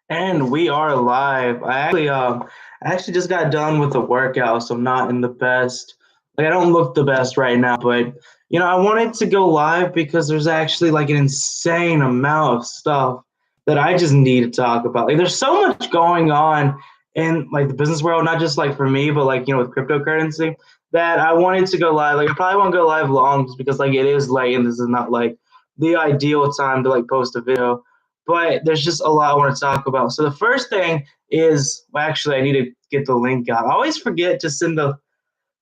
And we are live. I actually just got done with a workout, so I'm not in the best. Like I don't look the best right now, but I wanted to go live because there's actually like an insane amount of stuff that I just need to talk about. Like there's so much going on in like the business world, not just like for me, but like with cryptocurrency that I wanted to go live. Like I probably won't go live long just because like it is late and this is not like the ideal time to like post a video, but there's just a lot I want to talk about. So the first thing is, well, actually, I need to get the link out. I always forget to send the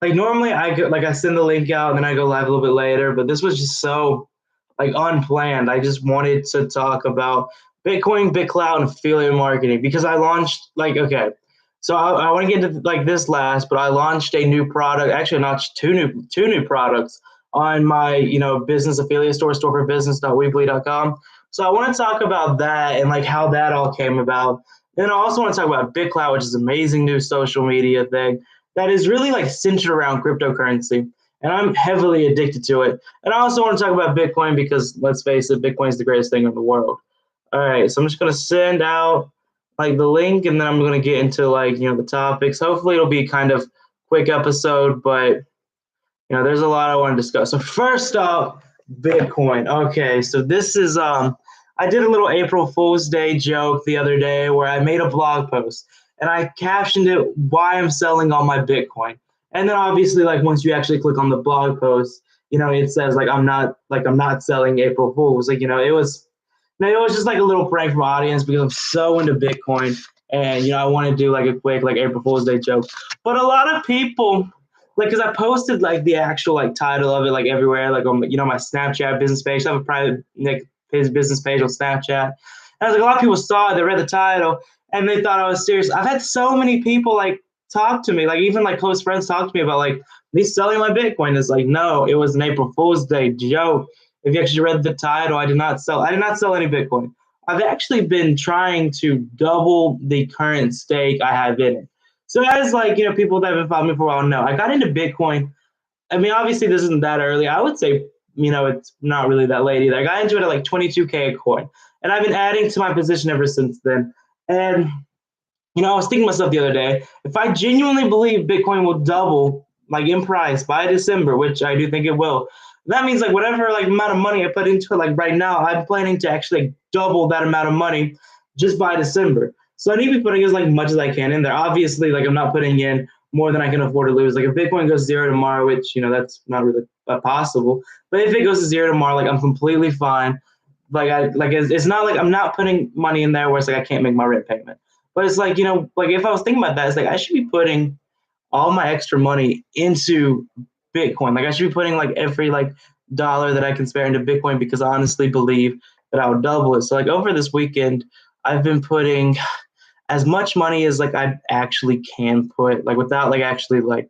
like. Normally, I send the link out and then I go live a little bit later. But this was just so like unplanned. I just wanted to talk about Bitcoin, Bitclout, and affiliate marketing because I launched like okay. So I want to get into like this last, but I launched a new product. Actually, I launched two new products on my business affiliate store for business.weebly.com. So I want to talk about that and like how that all came about. Then I also want to talk about Bitclout, which is an amazing new social media thing that is really like centered around cryptocurrency. And I'm heavily addicted to it. And I also want to talk about Bitcoin because let's face it, Bitcoin is the greatest thing in the world. All right, so I'm just gonna send out like the link, and then I'm gonna get into like the topics. Hopefully, it'll be kind of quick episode, but there's a lot I want to discuss. So first up, Bitcoin. Okay, so this is I did a little April Fool's Day joke the other day where I made a blog post and I captioned it why I'm selling all my Bitcoin. And then obviously like once you actually click on the blog post, it says I'm not selling April Fools. Like, it was just like a little prank from audience because I'm so into Bitcoin and I want to do like a quick like April Fool's Day joke. But a lot of people like because I posted like the actual like title of it like everywhere, like on my Snapchat business page. I have a private like his business page on Snapchat. And I was like, a lot of people saw it, they read the title, and they thought I was serious. I've had so many people like talk to me, like even like close friends talk to me about like me selling my Bitcoin. It's like, no, it was an April Fool's Day joke. If you actually read the title, I did not sell any Bitcoin. I've actually been trying to double the current stake I have in it. So as like, people that have been following me for a while know, I got into Bitcoin. I mean, obviously this isn't that early. I would say, it's not really that late either. I got into it at like 22K a coin. And I've been adding to my position ever since then. And, I was thinking to myself the other day, if I genuinely believe Bitcoin will double like in price by December, which I do think it will, that means like whatever like amount of money I put into it, like right now, I'm planning to actually like, double that amount of money just by December. So I need to be putting as like much as I can in there. Obviously, like I'm not putting in more than I can afford to lose. Like if Bitcoin goes zero tomorrow, which that's not really possible, but if it goes to zero tomorrow, like I'm completely fine. Like it's not like I'm not putting money in there where it's like I can't make my rent payment. But it's like like if I was thinking about that, it's like I should be putting all my extra money into Bitcoin. Like I should be putting like every like dollar that I can spare into Bitcoin because I honestly believe that I'll double it. So like over this weekend, I've been putting as much money as like I actually can put, like without like actually like,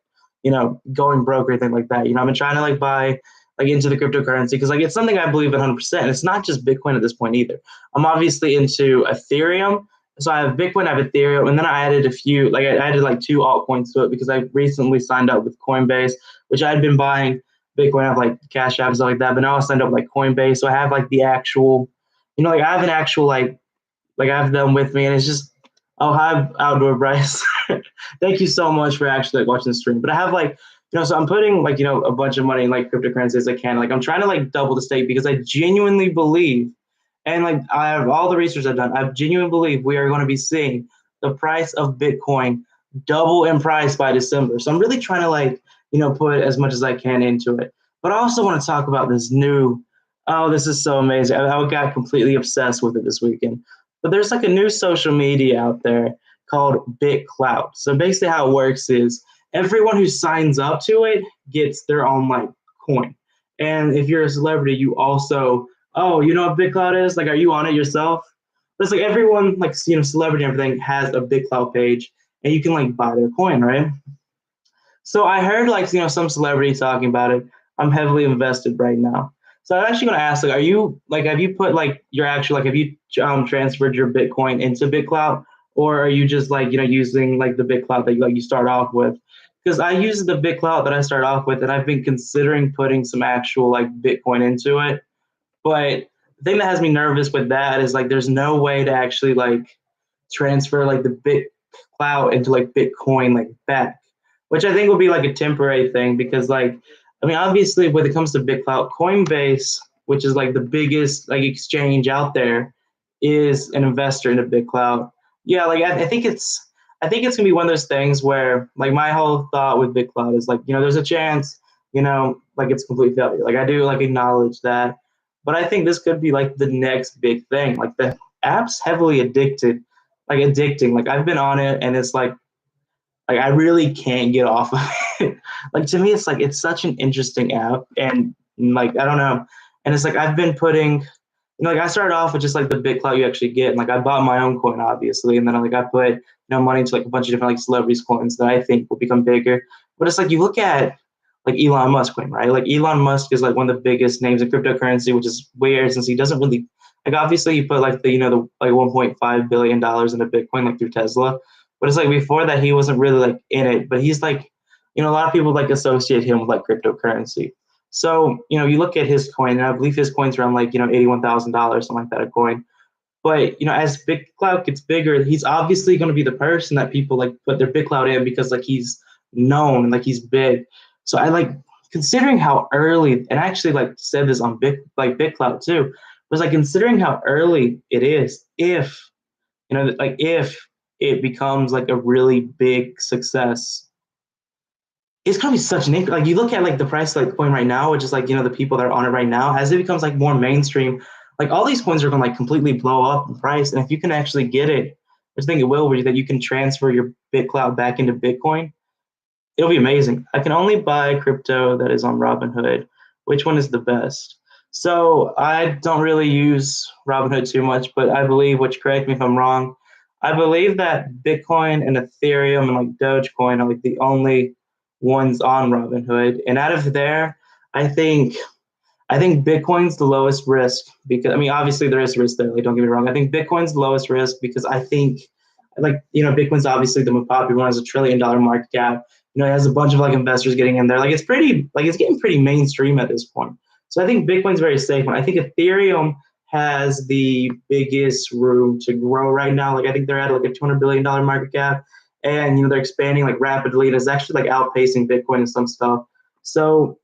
going broke or anything like that. I've been trying to like buy like into the cryptocurrency because like it's something I believe in 100%. It's not just Bitcoin at this point either. I'm obviously into Ethereum. So I have Bitcoin, I have Ethereum, and then I added a few, like I added like two altcoins to it because I recently signed up with Coinbase, which I had been buying Bitcoin. I have like Cash App and stuff like that, but now I signed up with like Coinbase. So I have like the actual, like I have an actual like I have them with me, and it's just oh hi Outdoor Bryce. Thank you so much for actually like, watching the stream. But I have like so I'm putting like a bunch of money in like cryptocurrency as I can. Like I'm trying to like double the stake because I genuinely believe, and like I have all the research I've done, I genuinely believe we are going to be seeing the price of Bitcoin double in price by December. So I'm really trying to like put as much as I can into it. But I also want to talk about this new. Oh, this is so amazing! I got completely obsessed with it this weekend. But there's like a new social media out there called Bitclout. So basically how it works is everyone who signs up to it gets their own like coin. And if you're a celebrity, you also, oh, you know what Bitclout is? Like, are you on it yourself? But it's like everyone, like, celebrity and everything has a Bitclout page and you can like buy their coin, right? So I heard like, some celebrity talking about it. I'm heavily invested right now. So I'm actually going to ask, like, are you like, have you put like your actual, like, have you transferred your Bitcoin into Bitclout, or are you just like, using like the Bitclout that you start off with? Because I use the Bitclout that I start off with, and I've been considering putting some actual like Bitcoin into it. But the thing that has me nervous with that is like, there's no way to actually like transfer like the Bitclout into like Bitcoin like back, which I think will be like a temporary thing because like I mean obviously when it comes to Bitclout, Coinbase, which is like the biggest like exchange out there, is an investor into Bitclout. Yeah, like I think it's gonna be one of those things where like my whole thought with Bitclout is like there's a chance like it's complete failure. Like I do like acknowledge that, but I think this could be like the next big thing. Like the app's heavily addicting. Like I've been on it and it's like I really can't get off of it. Like to me, it's like it's such an interesting app, and like I don't know, and it's like I've been putting, like I started off with just like the big clout you actually get, and like I bought my own coin obviously, and then like I put money into like a bunch of different like celebrities coins that I think will become bigger. But it's like you look at like Elon Musk coin, right? Like Elon Musk is like one of the biggest names in cryptocurrency, which is weird since he doesn't really like obviously he put like the like $1.5 billion into Bitcoin like through Tesla, but it's like before that he wasn't really like in it. But he's like, a lot of people like associate him with like cryptocurrency. So, you look at his coin, and I believe his coin's around like, $81,000, something like that a coin. But, as Big Cloud gets bigger, he's obviously going to be the person that people like put their Big Cloud in because like he's known and like he's big. So I like considering how early, and I actually like said this on Big Cloud too, was like considering how early it is if like if it becomes like a really big success, it's gonna be such an like you look at like the price of like coin right now, which is like the people that are on it right now, as it becomes like more mainstream, like all these coins are gonna like completely blow up in price. And if you can actually get it, I think it will, where that you can transfer your BitCloud back into Bitcoin, it'll be amazing. I can only buy crypto that is on Robinhood. Which one is the best? So I don't really use Robinhood too much, but I believe, which correct me if I'm wrong, I believe that Bitcoin and Ethereum and like Dogecoin are like the only ones on Robinhood. And out of there, I think I think Bitcoin's the lowest risk because I mean obviously there is risk there. Like don't get me wrong. I think Bitcoin's the lowest risk because I think like Bitcoin's obviously the most popular one, has $1 trillion market cap. It has a bunch of like investors getting in there. Like it's getting pretty mainstream at this point. So I think Bitcoin's very safe. And I think Ethereum has the biggest room to grow right now. Like I think they're at like a $200 billion market cap, and they're expanding like rapidly, and it's actually like outpacing Bitcoin and some stuff. So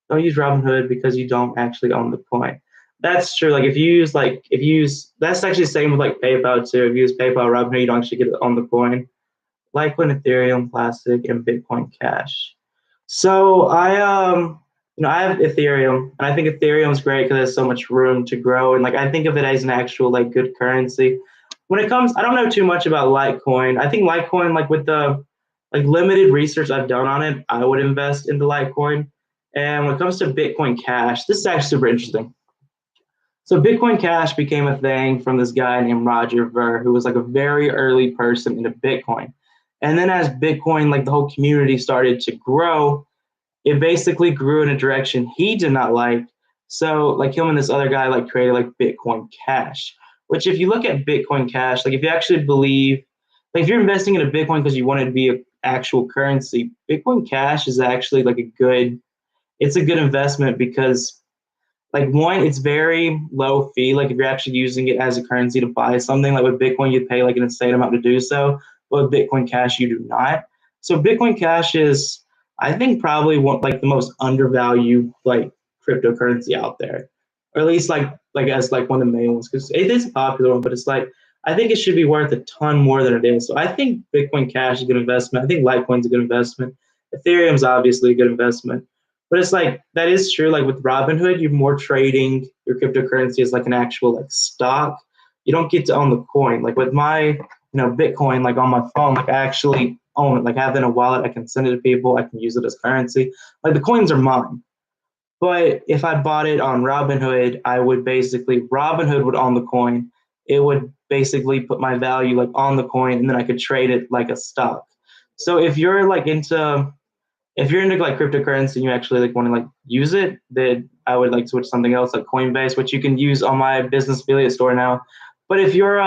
don't use Robinhood because you don't actually own the coin. That's true. Like if you use that's actually the same with like PayPal too. If you use PayPal or Robinhood, you don't actually get it on the coin. Litecoin, Ethereum, Classic, and Bitcoin Cash. So I have Ethereum, and I think Ethereum is great because it has so much room to grow, and like I think of it as an actual like good currency. When it comes, I don't know too much about Litecoin. I think Litecoin, like with the like limited research I've done on it, I would invest into Litecoin. And when it comes to Bitcoin Cash, this is actually super interesting. So Bitcoin Cash became a thing from this guy named Roger Ver, who was like a very early person into Bitcoin. And then as Bitcoin, like the whole community started to grow, it basically grew in a direction he did not like. So like him and this other guy like created like Bitcoin Cash, which if you look at Bitcoin Cash, like if you actually believe, like if you're investing in a Bitcoin because you want it to be an actual currency, Bitcoin Cash is actually like it's a good investment because like one, it's very low fee. Like if you're actually using it as a currency to buy something, like with Bitcoin, you'd pay like an insane amount to do so. But with Bitcoin Cash, you do not. So Bitcoin Cash is, I think, probably one like the most undervalued like cryptocurrency out there, or at least like as like one of the main ones because it is a popular one. But it's like I think it should be worth a ton more than it is. So I think Bitcoin Cash is a good investment. I think Litecoin's a good investment. Ethereum's obviously a good investment. But it's like that is true. Like with Robinhood, you're more trading your cryptocurrency as like an actual like stock. You don't get to own the coin. Like with my Bitcoin, like on my phone, like I actually own it. Like I have it in a wallet. I can send it to people. I can use it as currency. Like the coins are mine. But if I bought it on Robinhood, I would basically Robinhood would own the coin. It would basically put my value like on the coin, and then I could trade it like a stock. So if you're into like cryptocurrency and you actually like want to like use it, then I would like switch something else like Coinbase, which you can use on my business affiliate store now. But if you're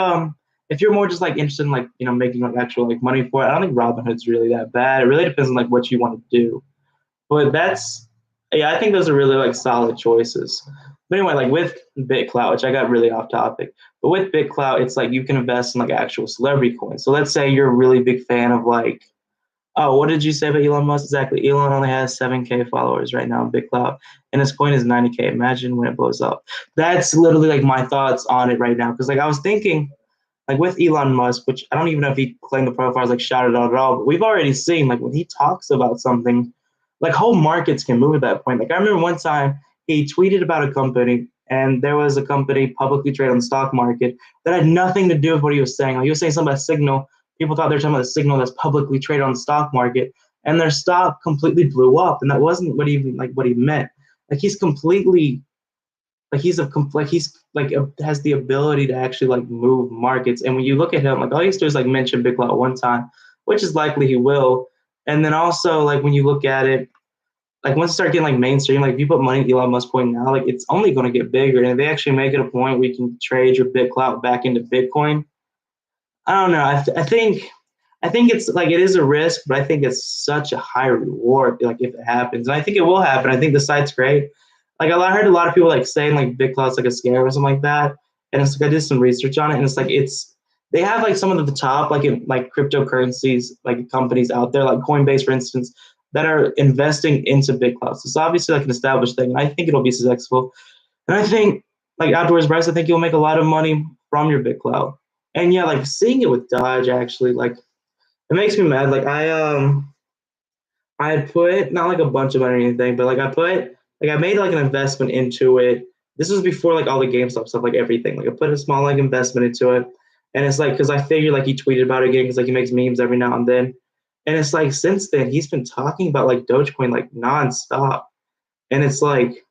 more just like interested in like making like actual like money for it, I don't think Robinhood's really that bad. It really depends on like what you want to do. But that's yeah, I think those are really like solid choices. But anyway, like with Bitclout, which I got really off topic, but with Bitclout, it's like you can invest in like actual celebrity coins. So let's say you're a really big fan of like, oh, what did you say about Elon Musk exactly? Elon only has 7K followers right now in Bitclout, and his coin is 90K. Imagine when it blows up. That's literally like my thoughts on it right now. Because like I was thinking, like with Elon Musk, which I don't even know if he claimed the profiles like shouted out at all, but we've already seen like when he talks about something, like whole markets can move at that point. Like I remember one time he tweeted about a company, and there was a company publicly traded on the stock market that had nothing to do with what he was saying. Like he was saying something about Signal. People thought they were talking about a Signal that's publicly traded on the stock market, and their stock completely blew up. And that wasn't what he meant. Like he's completely like he's like has the ability to actually like move markets. And when you look at him, like all he has to do is like mention Big Lot one time, which is likely he will. And then also like when you look at it, like once you start getting like mainstream, like if you put money in Elon Musk coin now, like it's only going to get bigger. And if they actually make it a point where you can trade your Bitclout back into Bitcoin, I don't know. I think it's like it is a risk, but I think it's such a high reward. Like if it happens, and I think it will happen. I think the site's great. Like I heard a lot of people like saying like Bitclout's like a scam or something like that, and it's like I did some research on it, and it's like it's they have like some of the top like cryptocurrencies like companies out there, like Coinbase for instance, that are investing into Bitclout. So it's obviously like an established thing, and I think it'll be successful. And I think like Outdoors Bryce, I think you'll make a lot of money from your Bitclout. And yeah, like seeing it with Dodge actually, like it makes me mad. I had put not like a bunch of money or anything, but I made like an investment into it. This was before like all the GameStop stuff, like everything. Like I put a small like investment into it, and it's like because I figured like he tweeted about it again because like he makes memes every now and then, and it's like since then he's been talking about like Dogecoin like nonstop, and it's like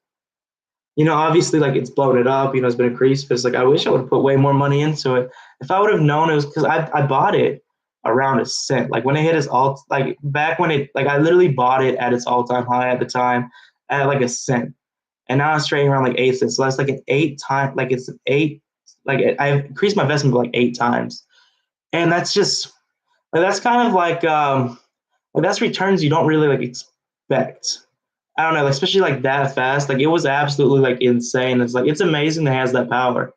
obviously like it's blown it up, it's been increased, but it's like I wish I would have put way more money into it. If I would have known it was because I bought it around a cent. Like when it hit its all like back when it like I literally bought it at its all-time high at the time at like a cent. And now it's trading around like 8 cents. So that's like an 8 time like it's an eight like I increased my investment by like 8 times. And that's just like that's kind of like that's returns you don't really like expect. I don't know, like, especially like that fast. Like it was absolutely like insane. It's like it's amazing that it has that power.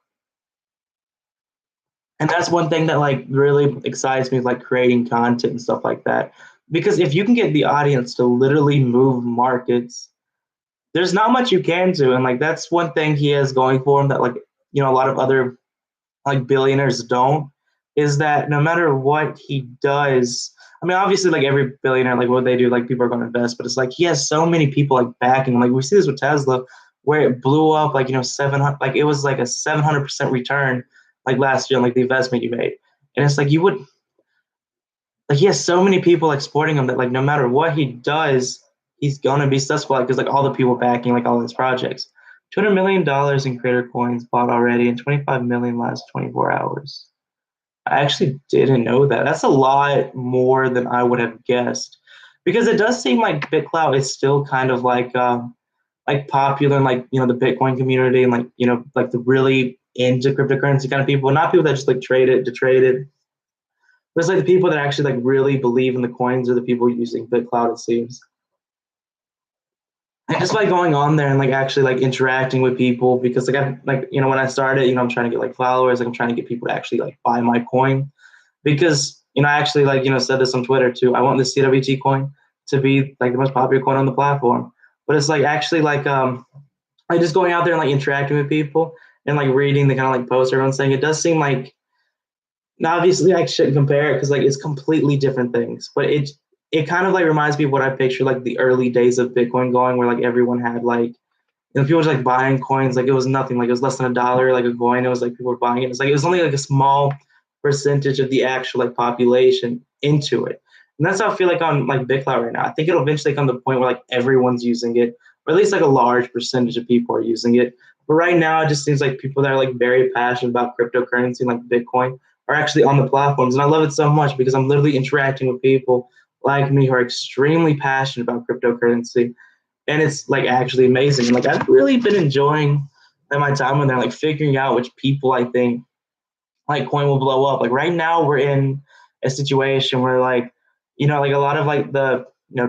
And that's one thing that like really excites me, like creating content and stuff like that. Because if you can get the audience to literally move markets, there's not much you can do. And like that's one thing he has going for him that like a lot of other like billionaires don't, is that no matter what he does, I mean, obviously, like every billionaire, like what they do, like people are going to invest, but it's like he has so many people like backing. Like we see this with Tesla, where it blew up, like 700, like it was like a 700% return, like last year, like the investment you made, and it's like you would, like he has so many people like supporting him that like no matter what he does, he's gonna be successful. Like because like all the people backing like all his projects. $200 million in creator coins bought already, and 25 million last 24 hours. I actually didn't know that. That's a lot more than I would have guessed, because it does seem like BitClout is still kind of like popular in like the Bitcoin community, and like the really into cryptocurrency kind of people, not people that just like trade it to trade it. But it's like the people that actually like really believe in the coins are the people using BitClout, it seems. And just by going on there and like actually like interacting with people, because like I like when I started, I'm trying to get like followers, like I'm trying to get people to actually like buy my coin, because I actually like said this on Twitter too. I want the CWT coin to be like the most popular coin on the platform. But it's like actually like just going out there and like interacting with people and like reading the kind of like posts everyone's saying, it does seem like, now obviously I shouldn't compare it because like it's completely different things, but it kind of like reminds me of what I picture like the early days of Bitcoin going, where like everyone had like people were like buying coins, like it was nothing, like it was less than $1 like a coin. It was like people were buying it. It's like it was only like a small percentage of the actual like population into it. And that's how I feel like on like Bitclout right now. I think it'll eventually come to the point where like everyone's using it, or at least like a large percentage of people are using it. But right now it just seems like people that are like very passionate about cryptocurrency like Bitcoin are actually on the platforms. And I love it so much because I'm literally interacting with people like me who are extremely passionate about cryptocurrency, and it's like actually amazing. And like I've really been enjoying my time when they're like figuring out which people I think like coin will blow up. Like right now we're in a situation where like like a lot of like the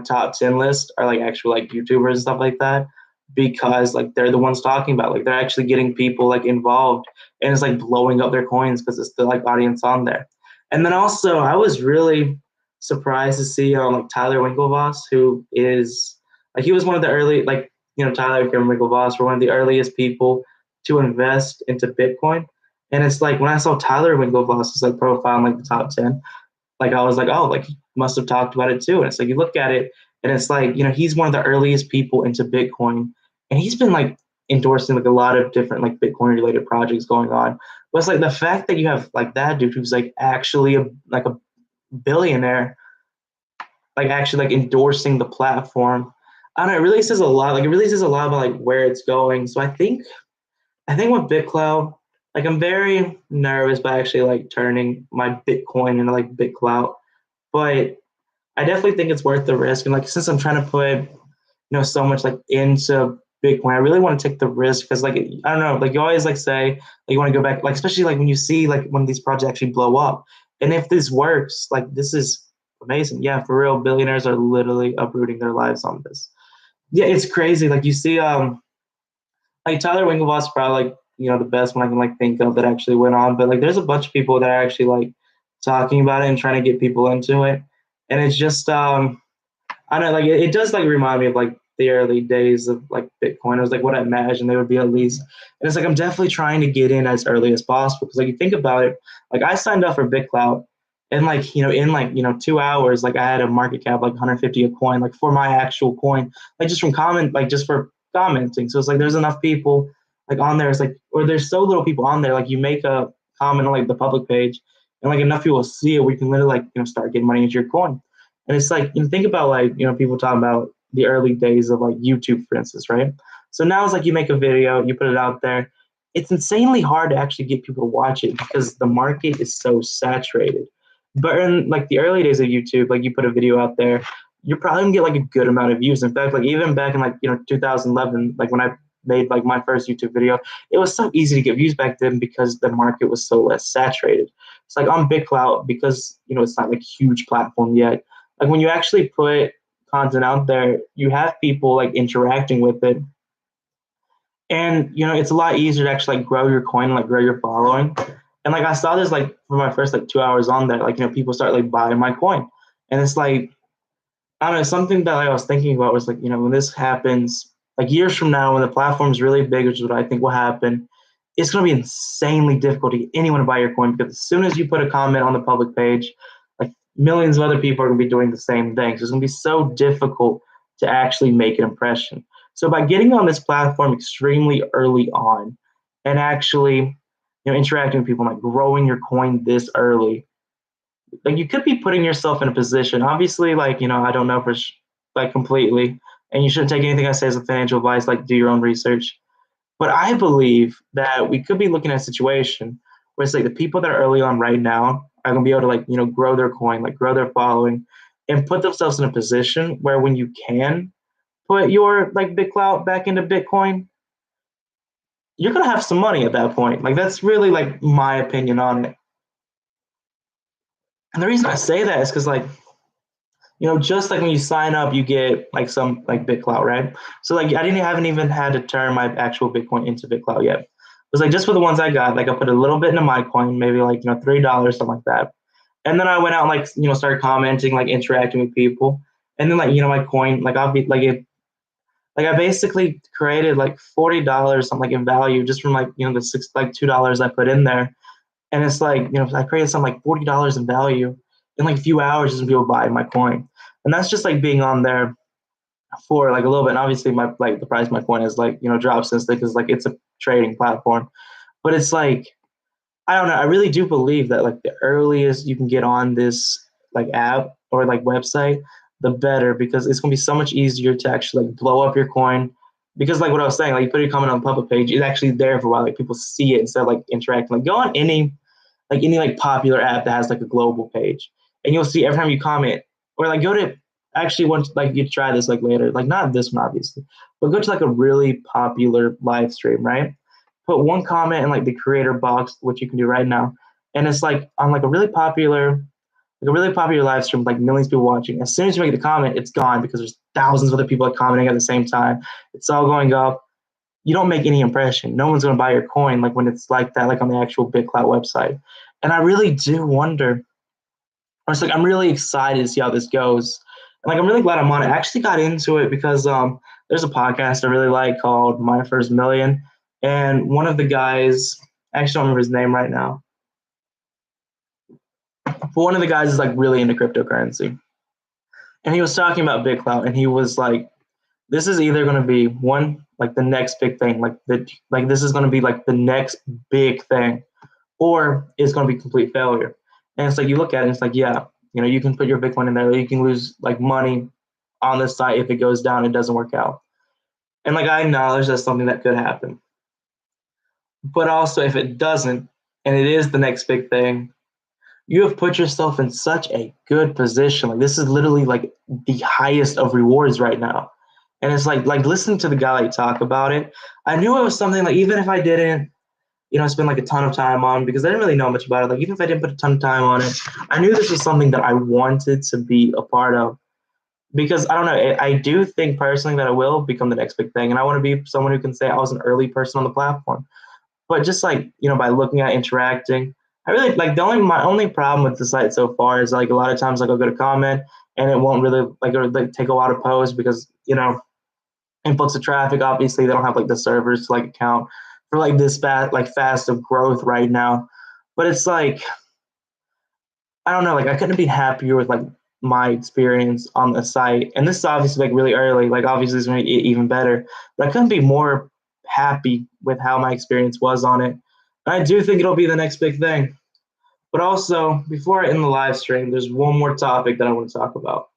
top 10 list are like actual like YouTubers and stuff like that. because like they're the ones talking about, like they're actually getting people like involved, and it's like blowing up their coins because it's the like audience on there. And then also I was really surprised to see like Tyler Winklevoss, who is like he was one of the early like Tyler and Kevin Winklevoss were one of the earliest people to invest into Bitcoin. And it's like when I saw Tyler Winklevoss's like profile in like the top 10, like I was like, oh, like he must have talked about it too. And it's like you look at it and it's like, he's one of the earliest people into Bitcoin. And he's been like endorsing like a lot of different like Bitcoin related projects going on. But it's like the fact that you have like that dude who's like actually a billionaire, like actually like endorsing the platform. I don't know, it really says a lot. Like it really says a lot about like where it's going. So I think with Bitclout, like I'm very nervous by actually like turning my Bitcoin into like Bitclout, but I definitely think it's worth the risk. And like since I'm trying to put so much like into Bitcoin, I really want to take the risk because like I don't know, like you always like say like you want to go back, like especially like when you see like when these projects actually blow up, and if this works, like this is amazing. Yeah, for real, billionaires are literally uprooting their lives on this. Yeah, it's crazy. Like you see, like Tyler Winklevoss probably like the best one I can like think of that actually went on. But like there's a bunch of people that are actually like talking about it and trying to get people into it. And it's just I don't know, like it does like remind me of like the early days of like Bitcoin. It was like what I imagined they would be at least. And it's like I'm definitely trying to get in as early as possible because like you think about it, like I signed up for Bitclout and like in like 2 hours, like I had a market cap like 150 a coin, like for my actual coin, like just from comment, like just for commenting. So it's like there's enough people like on there. It's like or there's so little people on there. Like you make a comment on like the public page, and like enough people see it, we can literally like start getting money into your coin. And it's like think about like people talking about the early days of like YouTube, for instance, right? So now it's like you make a video, you put it out there. It's insanely hard to actually get people to watch it because the market is so saturated. But in like the early days of YouTube, like you put a video out there, you're probably gonna get like a good amount of views. In fact, like even back in like 2011, like when I made like my first YouTube video, it was so easy to get views back then because the market was so less saturated. It's like on BitClout because it's not like a huge platform yet. Like when you actually put content out there, you have people like interacting with it, and it's a lot easier to actually like grow your coin, like grow your following. And like I saw this like for my first like 2 hours on there, like people start like buying my coin, and it's like I don't know, something that I was thinking about was like when this happens, like years from now when the platform's really big, which is what I think will happen, it's going to be insanely difficult to get anyone to buy your coin because as soon as you put a comment on the public page, like millions of other people are going to be doing the same thing. So it's going to be so difficult to actually make an impression. So by getting on this platform extremely early on and actually interacting with people, like growing your coin this early, like you could be putting yourself in a position. Obviously, like I don't know for like completely, and you shouldn't take anything I say as a financial advice. Like do your own research. But I believe that we could be looking at a situation where it's like the people that are early on right now are gonna be able to like grow their coin, like grow their following, and put themselves in a position where when you can put your like BitClout back into Bitcoin, you're gonna have some money at that point. Like that's really like my opinion on it. And the reason I say that is because like just like when you sign up, you get like some like BitClout, right? So like I haven't even had to turn my actual Bitcoin into BitClout yet. It was like just for the ones I got, like I put a little bit into my coin, maybe like $3, something like that. And then I went out and like started commenting, like interacting with people. And then like my coin, like I'll be like it like I basically created like $40 something like in value just from like the six like $2 I put in there. And it's like, I created something like $40 in value in like a few hours just people buy my coin. And that's just like being on there for like a little bit. And obviously my like the price of my coin is like, dropped since then because like it's a trading platform. But it's like, I don't know, I really do believe that like the earliest you can get on this like app or like website, the better because it's gonna be so much easier to actually like blow up your coin. Because like what I was saying, like you put your comment on the public page, it's actually there for a while, like people see it instead of like interacting. Like go on any like popular app that has like a global page, and you'll see every time you comment, or like go to actually once like you try this like later, like not this one obviously, but go to like a really popular live stream, right? Put one comment in like the creator box, which you can do right now, and it's like on like a really popular like a really popular live stream, like millions of people watching. As soon as you make the comment, it's gone because there's thousands of other people like commenting at the same time. It's all going up. You don't make any impression. No one's going to buy your coin like when it's like that, like on the actual Bitclout website. And I really do wonder. I was like, I'm really excited to see how this goes. And like, I'm really glad I'm on it. I actually got into it because there's a podcast I really like called My First Million, and one of the guys, I actually don't remember his name right now, but one of the guys is like really into cryptocurrency, and he was talking about Bitclout, and he was like, this is either going to be one like the next big thing, like this is going to be like the next big thing, or it's going to be complete failure. And it's like you look at it, and it's like, yeah, you can put your Bitcoin in there, you can lose like money on this site if it goes down, it doesn't work out. And like I acknowledge that's something that could happen. But also if it doesn't, and it is the next big thing, you have put yourself in such a good position. Like this is literally like the highest of rewards right now. And it's like listening to the guy like talk about it, I knew it was something like even if I didn't, spend like a ton of time on because I didn't really know much about it. Like even if I didn't put a ton of time on it, I knew this was something that I wanted to be a part of because I don't know. I do think personally that it will become the next big thing, and I want to be someone who can say I was an early person on the platform. But just like by looking at interacting, I really like my only problem with the site so far is like a lot of times like I'll go to comment and it won't really like take a while to post because influx of traffic. Obviously, they don't have like the servers to like account for like this fast of growth right now. But it's like I don't know, like I couldn't be happier with like my experience on the site. And this is obviously like really early, like obviously it's gonna be even better. But I couldn't be more happy with how my experience was on it. And I do think it'll be the next big thing. But also, before I end the live stream, there's one more topic that I want to talk about.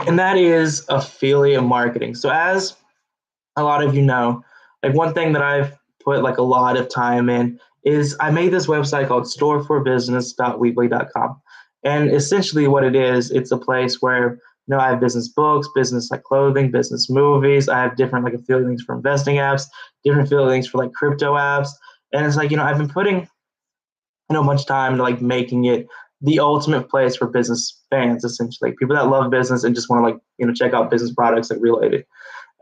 And that is affiliate marketing. So as a lot of you know, like one thing that I've put like a lot of time in is I made this website called storeforbusiness.weebly.com. And essentially what it is, it's a place where I have business books, business like clothing, business movies. I have different like affiliate links for investing apps, different affiliate links for like crypto apps. And it's like, I've been putting much time to like making it the ultimate place for business fans, essentially, people that love business and just want to like, check out business products like related.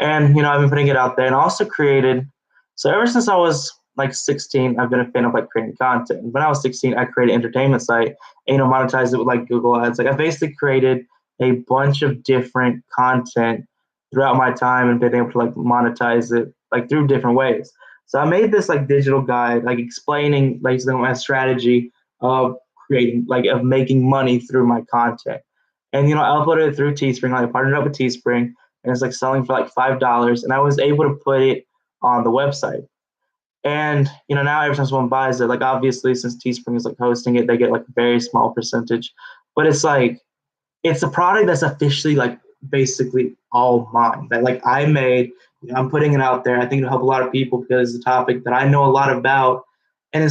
And I've been putting it out there and also created. So ever since I was like 16, I've been a fan of like creating content. When I was 16, I created an entertainment site and monetized it with like Google Ads. Like I basically created a bunch of different content throughout my time and been able to like monetize it like through different ways. So I made this like digital guide, like explaining like my strategy of creating like of making money through my content. And I uploaded it through Teespring. Like I partnered up with Teespring and it's like selling for like $5. And I was able to put it on the website. And now every time someone buys it, like obviously since Teespring is like hosting it, they get like a very small percentage. But it's like it's a product that's officially like basically all mine. That like I made, I'm putting it out there. I think it'll help a lot of people because it's a topic that I know a lot about. And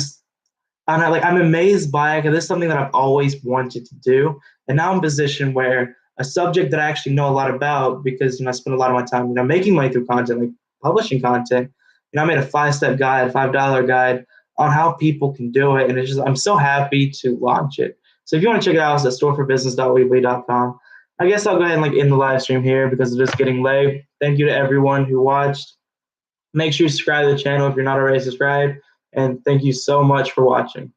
I'm amazed by it because it's something that I've always wanted to do. And now I'm in a position where a subject that I actually know a lot about because I spend a lot of my time making money through content, like publishing content. I made a 5-step guide, $5 guide on how people can do it. And it's just I'm so happy to launch it. So if you want to check it out, it's at storeforbusiness.weebly.com. I guess I'll go ahead and like end the live stream here because it's just getting late. Thank you to everyone who watched. Make sure you subscribe to the channel if you're not already subscribed. And thank you so much for watching.